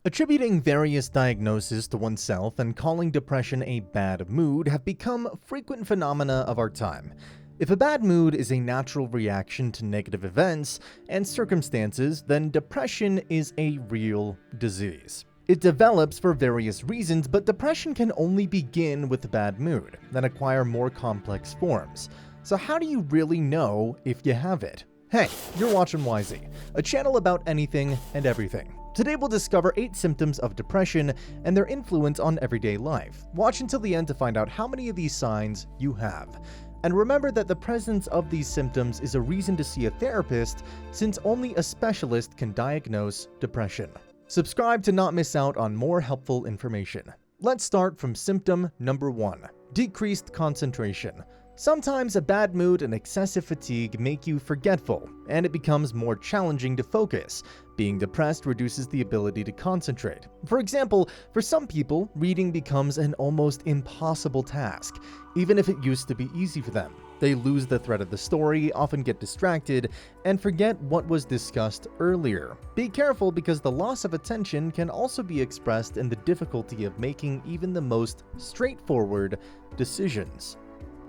Attributing various diagnoses to oneself and calling depression a bad mood have become frequent phenomena of our time. If a bad mood is a natural reaction to negative events and circumstances, then depression is a real disease. It develops for various reasons, but depression can only begin with a bad mood, then acquire more complex forms. So how do you really know if you have it? Hey, you're watching Wisey, a channel about anything and everything. Today we'll discover 8 symptoms of depression and their influence on everyday life. Watch until the end to find out how many of these signs you have. And remember that the presence of these symptoms is a reason to see a therapist, since only a specialist can diagnose depression. Subscribe to not miss out on more helpful information. Let's start from symptom number 1, decreased concentration. Sometimes a bad mood and excessive fatigue make you forgetful, and it becomes more challenging to focus. Being depressed reduces the ability to concentrate. For example, for some people, reading becomes an almost impossible task, even if it used to be easy for them. They lose the thread of the story, often get distracted, and forget what was discussed earlier. Be careful, because the loss of attention can also be expressed in the difficulty of making even the most straightforward decisions.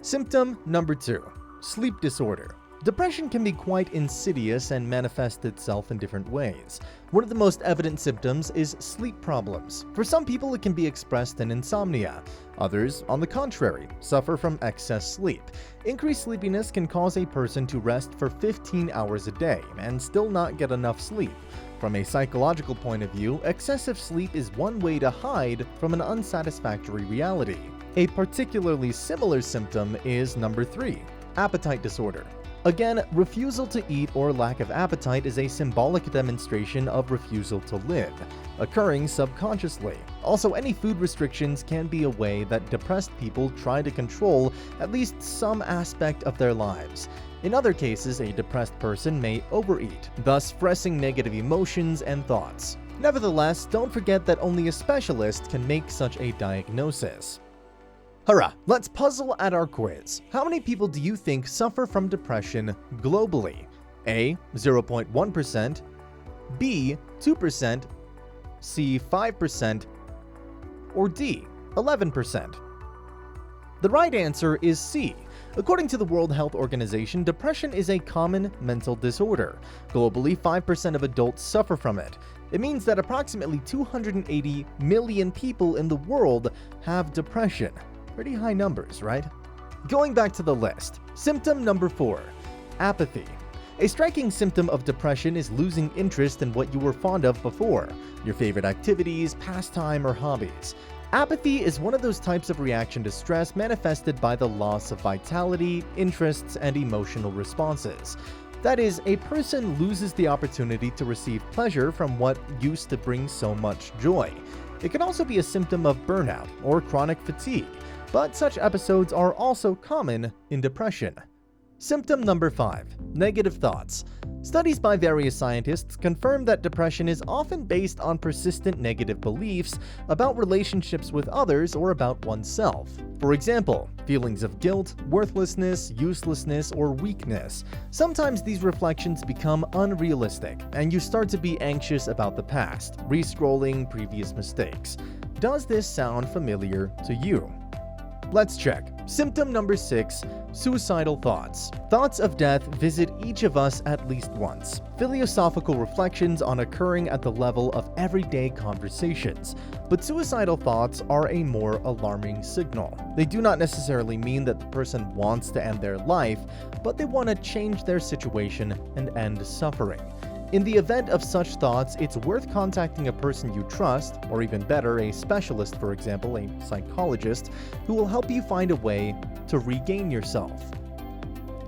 Symptom number 2, sleep disorder. Depression can be quite insidious and manifest itself in different ways. One of the most evident symptoms is sleep problems. For some people, it can be expressed in insomnia. Others, on the contrary, suffer from excess sleep. Increased sleepiness can cause a person to rest for 15 hours a day and still not get enough sleep. From a psychological point of view, excessive sleep is one way to hide from an unsatisfactory reality. A particularly similar symptom is number 3, appetite disorder. Again, refusal to eat or lack of appetite is a symbolic demonstration of refusal to live, occurring subconsciously. Also, any food restrictions can be a way that depressed people try to control at least some aspect of their lives. In other cases, a depressed person may overeat, thus expressing negative emotions and thoughts. Nevertheless, don't forget that only a specialist can make such a diagnosis. Hurrah! Let's puzzle at our quiz. How many people do you think suffer from depression globally? A. 0.1%, B. 2%, C. 5%, or D. 11%? The right answer is C. According to the World Health Organization, depression is a common mental disorder. Globally, 5% of adults suffer from it. It means that approximately 280 million people in the world have depression. Pretty high numbers, right? Going back to the list, symptom number 4, apathy. A striking symptom of depression is losing interest in what you were fond of before, your favorite activities, pastime, or hobbies. Apathy is one of those types of reaction to stress manifested by the loss of vitality, interests, and emotional responses. That is, a person loses the opportunity to receive pleasure from what used to bring so much joy. It can also be a symptom of burnout or chronic fatigue, but such episodes are also common in depression. Symptom number 5, negative thoughts. Studies by various scientists confirm that depression is often based on persistent negative beliefs about relationships with others or about oneself. For example, feelings of guilt, worthlessness, uselessness, or weakness. Sometimes these reflections become unrealistic, and you start to be anxious about the past, re-scrolling previous mistakes. Does this sound familiar to you? Let's check. Symptom number 6, suicidal thoughts. Thoughts of death visit each of us at least once. Philosophical reflections on occurring at the level of everyday conversations. But suicidal thoughts are a more alarming signal. They do not necessarily mean that the person wants to end their life, but they want to change their situation and end suffering. In the event of such thoughts, it's worth contacting a person you trust, or even better, a specialist, for example, a psychologist, who will help you find a way to regain yourself.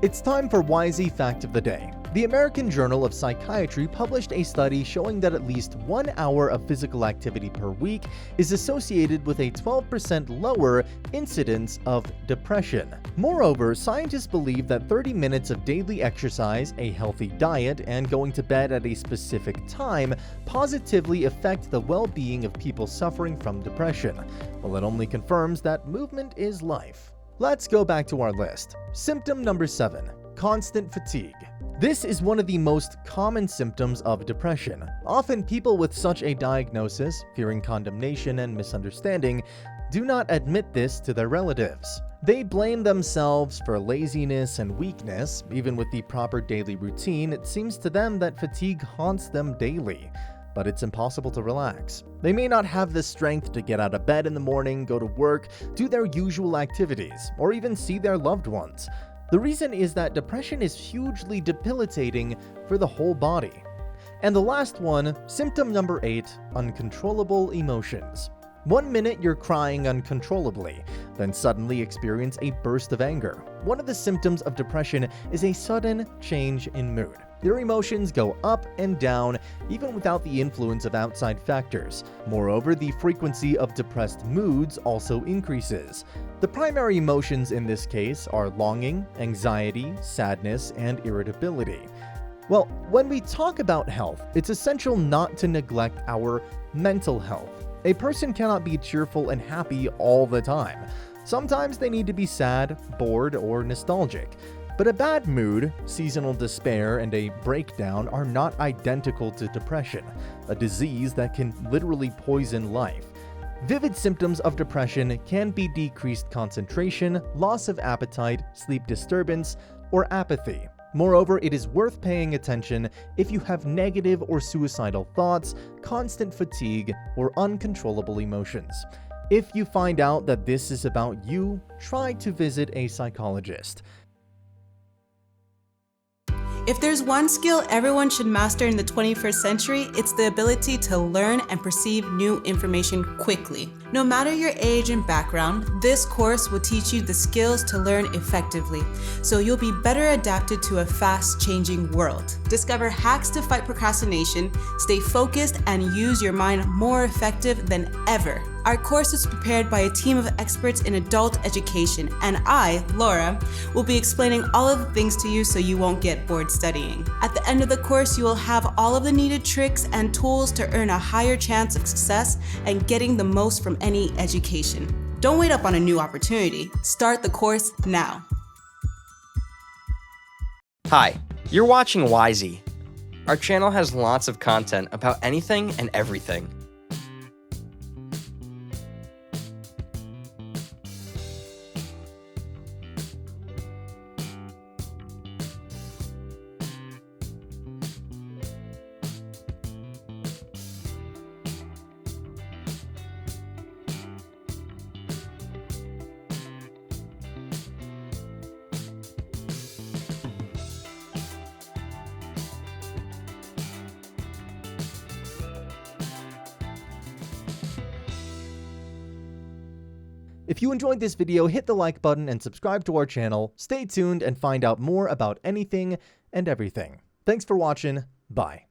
It's time for Wisey Fact of the Day. The American Journal of Psychiatry published a study showing that at least 1 hour of physical activity per week is associated with a 12% lower incidence of depression. Moreover, scientists believe that 30 minutes of daily exercise, a healthy diet, and going to bed at a specific time positively affect the well-being of people suffering from depression. Well, it only confirms that movement is life. Let's go back to our list. Symptom number 7, constant fatigue. This is one of the most common symptoms of depression. Often people with such a diagnosis, fearing condemnation and misunderstanding, do not admit this to their relatives. They blame themselves for laziness and weakness. Even with the proper daily routine, it seems to them that fatigue haunts them daily. But it's impossible to relax. They may not have the strength to get out of bed in the morning, go to work, do their usual activities, or even see their loved ones. The reason is that depression is hugely debilitating for the whole body. And the last one, symptom number 8, uncontrollable emotions. 1 minute you're crying uncontrollably, then suddenly experience a burst of anger. One of the symptoms of depression is a sudden change in mood. Your emotions go up and down, even without the influence of outside factors. Moreover, the frequency of depressed moods also increases. The primary emotions in this case are longing, anxiety, sadness, and irritability. Well, when we talk about health, it's essential not to neglect our mental health. A person cannot be cheerful and happy all the time. Sometimes they need to be sad, bored, or nostalgic. But a bad mood, seasonal despair, and a breakdown are not identical to depression, a disease that can literally poison life. Vivid symptoms of depression can be decreased concentration, loss of appetite, sleep disturbance, or apathy. Moreover, it is worth paying attention if you have negative or suicidal thoughts, constant fatigue, or uncontrollable emotions. If you find out that this is about you, try to visit a psychologist. If there's one skill everyone should master in the 21st century, it's the ability to learn and perceive new information quickly. No matter your age and background, this course will teach you the skills to learn effectively, so you'll be better adapted to a fast-changing world. Discover hacks to fight procrastination, stay focused, and use your mind more effective than ever. Our course is prepared by a team of experts in adult education, and I, Laura, will be explaining all of the things to you so you won't get bored studying. At the end of the course, you will have all of the needed tricks and tools to earn a higher chance of success and getting the most from any education. Don't wait up on a new opportunity. Start the course now. Hi, you're watching Wisey. Our channel has lots of content about anything and everything. If you enjoyed this video, hit the like button and subscribe to our channel. Stay tuned and find out more about anything and everything. Thanks for watching. Bye.